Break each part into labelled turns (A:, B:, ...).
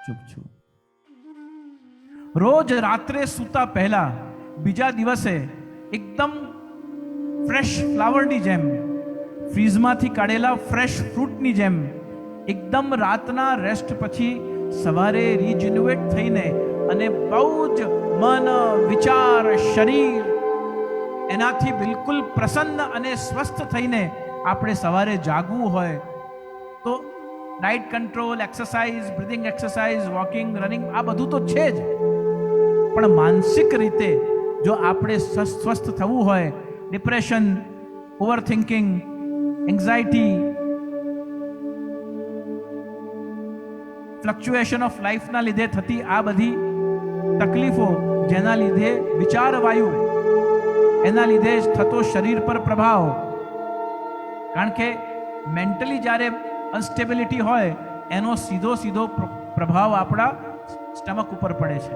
A: ચૂપ છું. રોજ રાત્રે સૂતા પહેલા બીજા દિવસે એકદમ ફ્રેશ ફ્લાવરની જેમ, ફ્રીઝમાંથી કાઢેલા ફ્રેશ ફ્રૂટની જેમ એકદમ રાતના રેસ્ટ પછી સવારે રિજન્યુએટ થઈને અને બહુ જ મન, વિચાર, શરીર એનાથી બિલકુલ પ્રસન્ન અને સ્વસ્થ થઈને આપણે સવારે જાગવું હોય તો diet control, exercise, breathing exercise, walking, running આ બધું તો છે જ, પણ માનસિક રીતે જો આપણે સ્વસ્થ થવું હોય, depression, over thinking, anxiety, fluctuation of લાઈફના લીધે થતી આ બધી તકલીફો, જેના લીધે વિચાર વાયુ, એના લીધે જ થતો શરીર પર પ્રભાવ, કારણ કે મેન્ટલી જ્યારે અનસ્ટેબિલિટી હોય એનો સીધો સીધો પ્રભાવ આપણા સ્ટમક ઉપર પડે છે.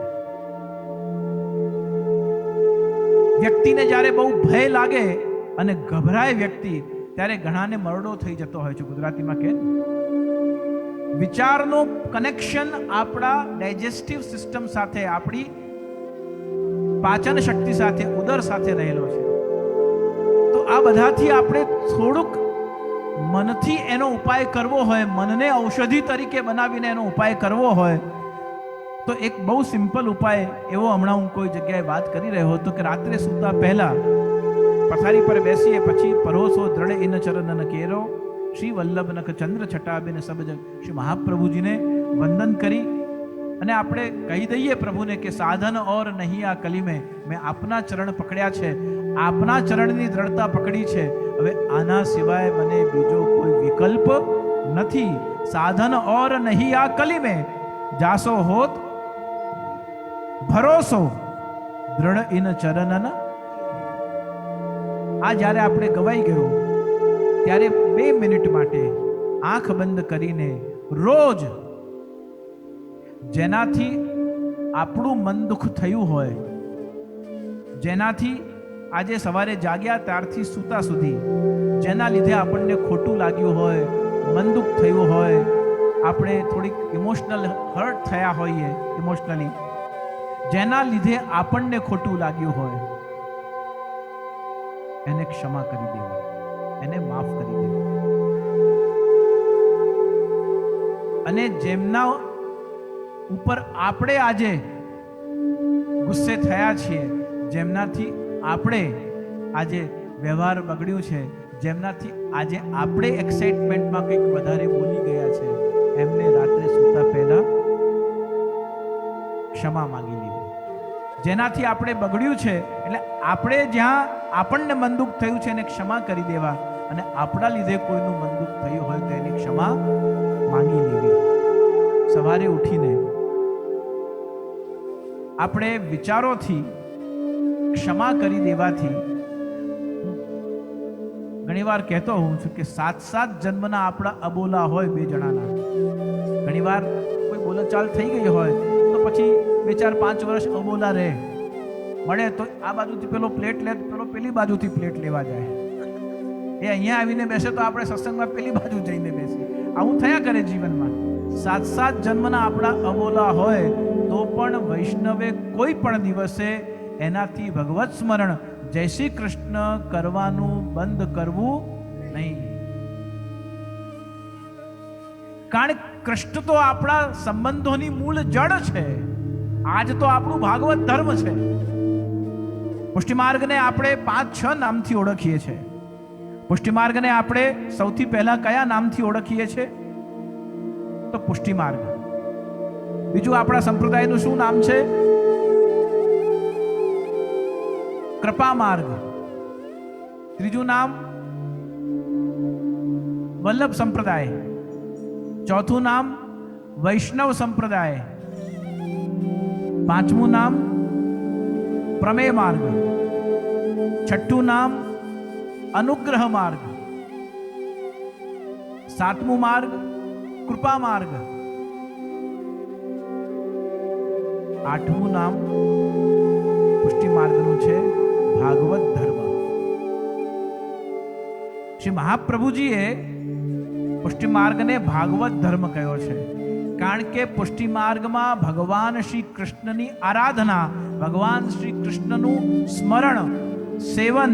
A: વ્યક્તિને જ્યારે બહુ ભય લાગે અને ગભરાય વ્યક્તિ, ત્યારે ઘણાને મરડો થઈ જતો હોય છે. ગુજરાતીમાં કે વિચારનું કનેક્શન આપણા ડાયજેસ્ટિવ સિસ્ટમ સાથે, આપણી પાચન શક્તિ સાથે, ઉદર સાથે રહેલો છે. તો આ બધાથી આપણે થોડુંક મનથી એનો ઉપાય કરવો હોય, મનને ઔષધિ તરીકે બનાવીને એનો ઉપાય કરવો હોય તો એક બહુ સિમ્પલ ઉપાય એવો હમણાં હું કોઈ જગ્યાએ વાત કરી રહ્યો હતો કે રાત્રે સૂતા પહેલા પથારી પર બેસીએ પછી પરોસો દ્રઢ ઇન ચરણન કેરો શ્રી વલ્લભ નખ ચંદ્ર છટાબેન સબજ, શ્રી મહાપ્રભુજીને વંદન કરી અને આપણે કહી દઈએ પ્રભુને કે સાધન ઓર નહીં આ કલી મેં આપના ચરણ પકડ્યા છે, આપના ચરણની દ્રઢતા પકડી છે, હવે આના સિવાય મને બીજો કોઈ વિકલ્પ નથી. સાધન ઓર નહીં આ કલી મેં જાસો હોત ભરોસો દ્રઢ ઇન ચરણન. આ જ્યારે આપણે ગવાઈ ગયું ત્યારે 2 મિનિટ માટે આંખ બંધ કરીને રોજ જેનાથી આપણું મન દુઃખ થયું હોય, જેનાથી આજે સવારે જાગ્યા ત્યારથી સૂતા સુધી જેના લીધે આપણને ખોટું લાગ્યું હોય, મન દુઃખ થયું હોય, આપણે થોડીક ઇમોશનલ હર્ટ થયા હોઈએ, ઇમોશનલી જેના લીધે આપણને ખોટું લાગ્યું હોય એને ક્ષમા કરી દેવા, એને માફ કરી દેવા. અને જેમના ઉપર આપણે આજે ગુસ્સે થયા છીએ, જેમનાથી આપણે આજે વ્યવહાર બગડ્યું છે, જેમનાથી આજે આપણે એક્સાઇટમેન્ટમાં કંઈક વધારે બોલી ગયા છે, એમને રાત્રે સૂતા પહેલા ક્ષમા માંગી લીધી. જેનાથી આપણે બગડ્યું છે એટલે આપણે જ્યાં આપણને મન દુઃખ થયું છે એને ક્ષમા કરી દેવા, અને આપણા લીધે કોઈનું મન દુઃખ થયું હોય તો એની ક્ષમા માંગી લેવી. સવારે ઉઠીને આપણે વિચારોથી ક્ષમા કરી દેવાથી, ઘણીવાર કહેતો હોઉં છું કે 7 જન્મના આપણા અબોલા હોય 2 જણાના. ઘણીવાર કોઈ બોલચાલ થઈ ગઈ હોય તો પછી 2-4-5 વર્ષ અબોલા રહે, મળે તો આ બાજુથી પેલો પ્લેટ લે, પેલો પેલી બાજુથી પ્લેટ લેવા જાય, એ અહીંયા આવીને બેસે તો આપણે સત્સંગમાં પેલી બાજુ જઈને બેસીએ. આવું થયા કરે જીવનમાં. 7 જન્મના આપણા અબોલા હોય તો પણ વૈષ્ણવે કોઈ પણ દિવસે એનાથી ભગવત સ્મરણ, જય શ્રી કૃષ્ણ કરવાનું બંધ કરવું નહીં. કારણ કૃષ્ણ તો આપણા સંબંધોની મૂળ જડ છે. આજ તો આપણું ભાગવત ધર્મ છે. પુષ્ટિમાર્ગને આપણે 5-6 નામથી ઓળખીએ છીએ. પુષ્ટિમાર્ગને આપણે સૌથી પહેલા કયા નામથી ઓળખીએ છીએ? તો પુષ્ટિમાર્ગ. બીજું આપણા સંપ્રદાયનું શું નામ છે? કૃપા માર્ગ. ત્રીજું નામ વલ્લભ સંપ્રદાય. ચોથું નામ વૈષ્ણવ સંપ્રદાય. પાંચમું નામ પ્રમેય માર્ગ. છઠ્ઠું નામ અનુગ્રહ માર્ગ. સાતમું માર્ગ કૃપા માર્ગ. આઠમું નામ પુષ્ટિ માર્ગનું છે ભાગવત ધર્મ. શ્રી મહાપ્રભુજીએ પુષ્ટિ માર્ગને ભાગવત ધર્મ કહ્યો છે. કારણ કે પુષ્ટિ માર્ગમાં ભગવાન શ્રી કૃષ્ણની આરાધના, ભગવાન શ્રી કૃષ્ણનું સ્મરણ, સેવન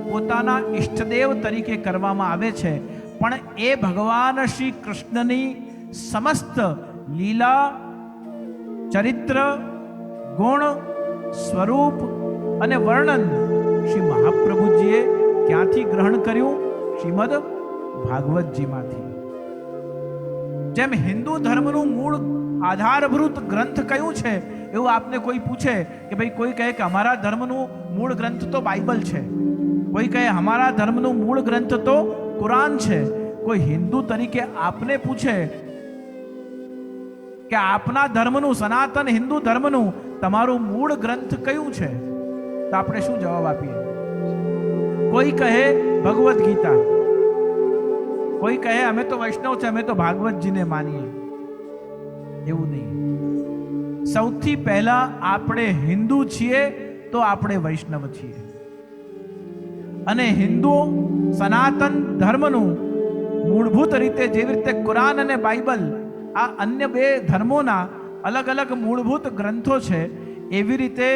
A: પોતાના ઈષ્ટદેવ તરીકે કરવામાં આવે છે. પણ એ ભગવાન શ્રી કૃષ્ણની સમસ્ત લીલા, ચરિત્ર, ગુણ, સ્વરૂપ અને વર્ણન શ્રી મહાપ્રભુજીએ ક્યાંથી ગ્રહણ કર્યું? શ્રીમદ ભાગવતજીમાંથી. જેમ હિન્દુ ધર્મનું મૂળ આધારભૂત ગ્રંથ કયું છે એવું આપને કોઈ પૂછે કે ભાઈ, કોઈ કહે કે અમારા ધર્મનું મૂળ ગ્રંથ તો બાઇબલ છે, કોઈ કહે અમારા ધર્મનું મૂળ ગ્રંથ તો કુરાન છે. કોઈ હિન્દુ તરીકે આપને પૂછે કે આપના ધર્મનું, સનાતન હિન્દુ ધર્મનું તમારું મૂળ ગ્રંથ કયું છે, તો આપણે શું જવાબ આપીએ? કોઈ કહે ભગવદ્ ગીતા, કોઈ કહે અમે તો વૈષ્ણવ છે, અમે તો ભાગવતજીને માનીએ. એવું નહીં. સૌથી પહેલા આપણે હિન્દુ છીએ તો આપણે વૈષ્ણવ છીએ. અને હિન્દુ સનાતન ધર્મનું મૂળભૂત રીતે, જેવી રીતે કુરાન અને બાઇબલ આ અન્ય બે ધર્મોના અલગ અલગ મૂળભૂત ગ્રંથો છે, એવી રીતે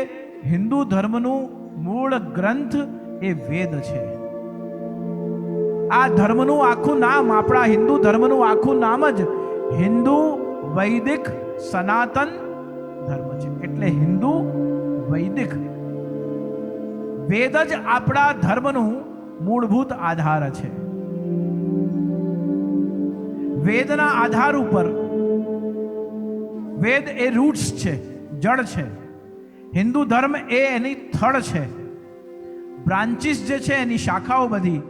A: હિન્દુ ધર્મનું મૂળ ગ્રંથ એ વેદ છે. આ ધર્મનું આખું નામ, આપણા હિન્દુ ધર્મનું આખું નામ જ હિન્દુ વૈદિક સનાતન ધર્મ છે. એટલે હિન્દુ વૈદિક વેદ જ આપણા ધર્મનું મૂળભૂત આધાર છે. વેદના આધાર ઉપર, વેદ એ રૂટ્સ છે, જડ છે. હિન્દુ ધર્મ એ એની થડ છે. બ્રાન્ચીસ જે છે, એની શાખાઓ બધી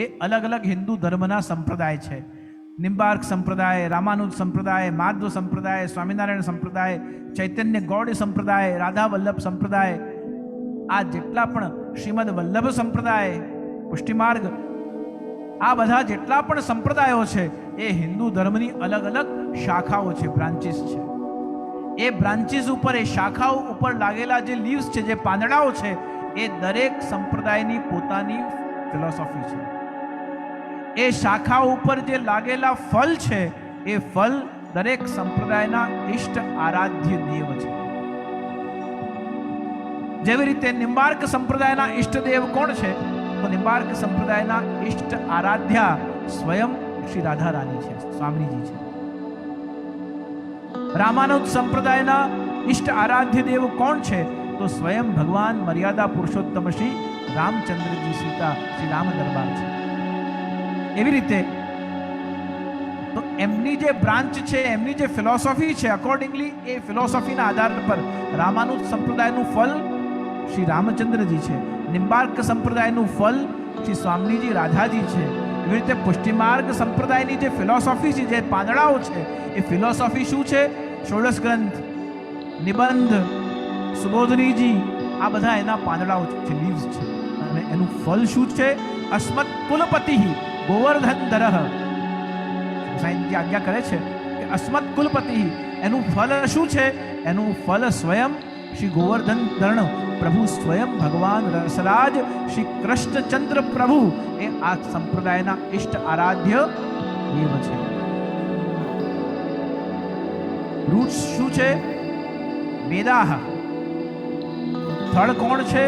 A: એ અલગ અલગ હિન્દુ ધર્મના સંપ્રદાય છે. નિમ્બાર્ક સંપ્રદાય, રામાનુજ સંપ્રદાય, માધવ સંપ્રદાય, સ્વામિનારાયણ સંપ્રદાય, ચૈતન્ય ગૌડ સંપ્રદાય, રાધા વલ્લભ સંપ્રદાય, આ જેટલા પણ શ્રીમદ વલ્લભ સંપ્રદાય, પુષ્ટિમાર્ગ, આ બધા જેટલા પણ સંપ્રદાયો છે એ હિન્દુ ધર્મની અલગ અલગ શાખાઓ છે, બ્રાન્ચીસ છે. એ બ્રાન્ચીસ ઉપર, એ શાખાઓ ઉપર લાગેલા જે લીવ્સ છે, જે પાંદડાઓ છે, એ દરેક સંપ્રદાયની પોતાની ફિલોસોફી છે. એ શાખાઓ ઉપર જે લાગેલા ફળ છે, એ ફળ દરેક સંપ્રદાયના ઈષ્ટ આરાધ્ય દેવ છે. જેવી રીતે નિમ્બાર્ક સંપ્રદાયના ઈષ્ટદેવ કોણ છે? તો નિમ્બાર્ક સંપ્રદાયના ઈષ્ટ આરાધ્યા સ્વયં શ્રી રાધા રાની છે, સ્વામીજી છે. રામાનુજ સંપ્રદાયના ઈષ્ટ આરાધ્ય દેવ કોણ છે? તો સ્વયં ભગવાન મર્યાદા પુરુષોત્તમ શ્રી રામચંદ્રજી, સીતા, શ્રી રામ દરબાર છે. એવી રીતે તો એમની જે બ્રાન્ચ છે, એમની જે ફિલોસોફી છે, અકોર્ડિંગલી એ ફિલોસોફીના આધાર પર રામાનુજ સંપ્રદાયનું ફળ શ્રી રામચંદ્રજી છે, નિમ્બાર્ક સંપ્રદાયનું ફળ શ્રી સ્વામીજી રાધાજી છે. એવી રીતે પુષ્ટિમાર્ગ સંપ્રદાયની જે ફિલોસોફી છે, જે પાંદડાઓ છે, એ ફિલોસોફી શું છે? ષોડશ ગ્રંથ, નિબંધ, સુબોધનીજી, આ બધા એના પાંદડાઓ છે, લીવ્સ છે. અને એનું ફળ શું છે? અસ્મત કુલપતિ ગોવર્ધન ધરહ. સાઈનજી આજ્ઞા કરે છે કે અસ્મત કુલપતિ, એનું ફળ શું છે? એનું ફળ સ્વયં શ્રી ગોવર્ધન ધરણ પ્રભુ, સ્વયં ભગવાન રસરાજ શ્રી કૃષ્ણચંદ્ર પ્રભુ એ આ સંપ્રદાયના ઈષ્ટ આરાધ્ય દેવ છે. રૂટ્સ શું છે? વેદાહ. થડ કોણ છે?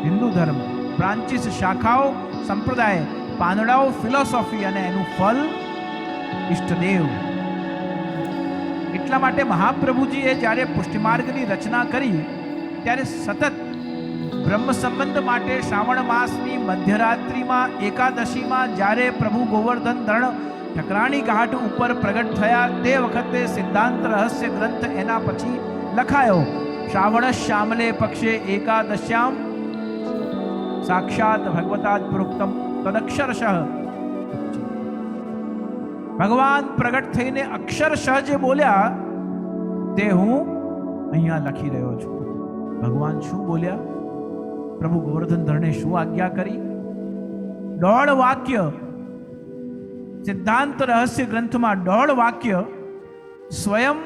A: હિન્દુ ધર્મ. બ્રાન્ચીસ, શાખાઓ, સંપ્રદાય, પાંદડાઓ ફિલોસોફી, અને એનું ફળ ઈષ્ટદેવ. એટલા માટે મહાપ્રભુજીએ જ્યારે પુષ્ટિમાર્ગની રચના કરી ત્યારે સતત બ્રહ્મ સંબંધ માટે શ્રાવણ માસની મધ્યરાત્રિમાં, એકાદશીમાં જ્યારે પ્રભુ ગોવર્ધન ધરણ ઠકરાણી ઘાટ ઉપર પ્રગટ થયા, તે વખતે સિદ્ધાંત રહસ્ય ગ્રંથ એના પછી લખાયો. શ્રાવણ શ્યામલે પક્ષે એકાદશ્યામ સાક્ષાત ભગવતાદ પ્રોક્તમ તદક્ષરશઃ. ભગવાન પ્રગટ થઈને અક્ષરશઃ જે બોલ્યા તે હું અહીંયા લખી રહ્યો છું. ભગવાન શું બોલ્યા? પ્રભુ ગોવર્ધન ધરણે શું આજ્ઞા કરી? 1.5 વાક્ય સિદ્ધાંત રહસ્ય ગ્રંથમાં 1.5 વાક્ય સ્વયં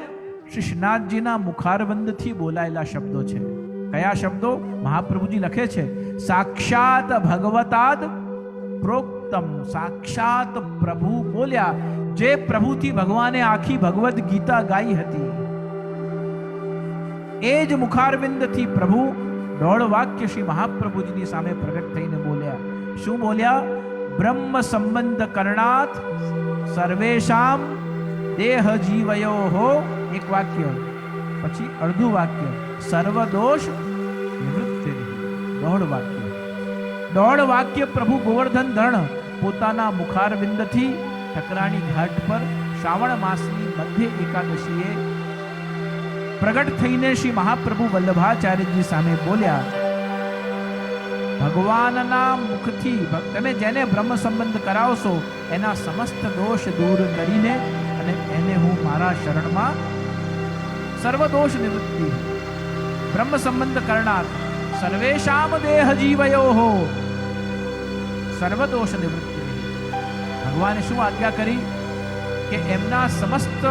A: શ્રી શ્રીનાથજીના મુખારબંધથી બોલાયેલા શબ્દો છે. કયા શબ્દો? મહાપ્રભુજી લખે છે, સાક્ષાત ભગવતાદ પ્રોક્તમ. સાક્ષાત પ્રભુ બોલ્યા, જે પ્રભુથી ભગવાને આખી ભગવદ્ ગીતા ગાઈ હતી, એ જ મુખારવિંદથી પ્રભુ 1.5 વાક્ય શ્રી મહાપ્રભુજીની સામે પ્રગટ થઈને બોલ્યા. શું બોલ્યા? બ્રહ્મ સંબંધ કરણાત સર્વેશામ દેહ જીવયો. એક વાક્ય, પછી અડધું વાક્ય સર્વ દોષ નિવૃત્તિ. 1.5 વાક્ય. 1.5 વાક્ય પ્રભુ ગોવર્ધન ધણ પોતાના મુખારવિંદથી ઠકરાણી ઘાટ પર શ્રાવણ માસની મધ્ય એકાદશીએ પ્રગટ થઈને શ્રી મહાપ્રભુ વલ્લભાચાર્યજી સામે બોલ્યા. ભગવાનના મુખથી તમે જેને બ્રહ્મ સંબંધ કરાવશો એના સમસ્ત દોષ દૂર કરીને અને એને હું મારા શરણમાં સર્વ દોષ નિવૃત્તિ બ્રહ્મ સંબંધ કરનાર સર્વેશામ દેહ જીવયો સર્વ દોષ નિવૃત્તિ. ભગવાને શું આજ્ઞા કરી કે એમના સમસ્ત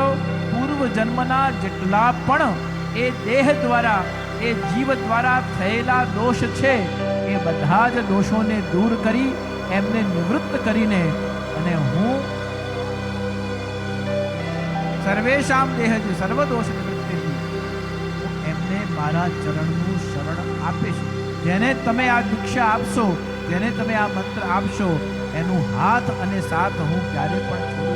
A: પૂર્વ જન્મના જેટલા પણ એ દેહ દ્વારા એ જીવ દ્વારા થયેલા દોષ છે એ બધા જ દોષોને દૂર કરી એમને નિવૃત્ત કરીને અને હું સર્વેશામ દેહ સર્વ દોષ નિવૃત્તિ એમને મારા ચરણનું શરણ આપીશ. જેને તમે આ દીક્ષા આપશો, જેને તમે આ મંત્ર આપશો, એનું હાથ અને સાથ હું ક્યારે પણ છોડું